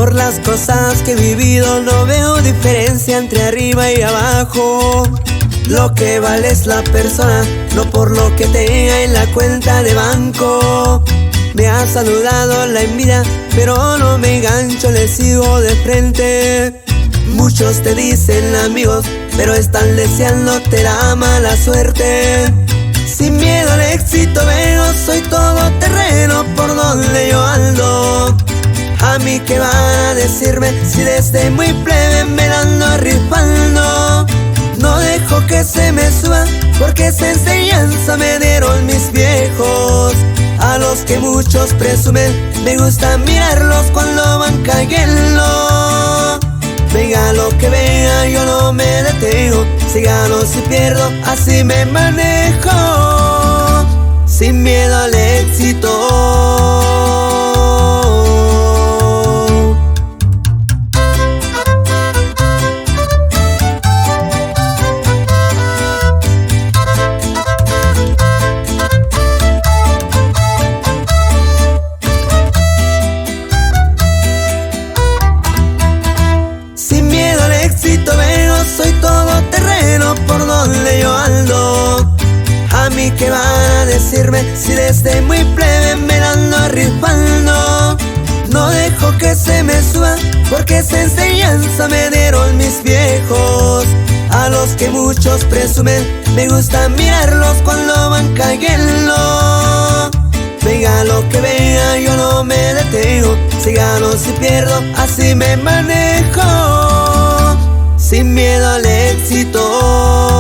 Por las cosas que he vivido no veo diferencia entre arriba y abajo. Lo que vale es la persona, no por lo que tenga en la cuenta de banco. Me ha saludado la envidia, pero no me engancho, le sigo de frente. Muchos te dicen amigos, pero están deseándote la mala suerte. Sin miedo al éxito veo, soy todo terreno por donde yo ando. A mí qué van a decirme si desde muy plebe me la ando rifando. No dejo que se me suba porque esa enseñanza me dieron mis viejos. A los que muchos presumen me gusta mirarlos cuando van cayendo. Venga lo que venga, yo no me detengo. Si gano, si pierdo, así me manejo. Sin miedo al éxito. Soy todo terreno por donde yo ando. A mí qué van a decirme si desde muy plebe me la ando rifando. No dejo que se me suba porque esa enseñanza me dieron mis viejos. A los que muchos presumen me gusta mirarlos cuando van cayendo. Venga lo que venga, yo no me detengo. Si gano, si pierdo, así me manejo. Sin miedo al éxito.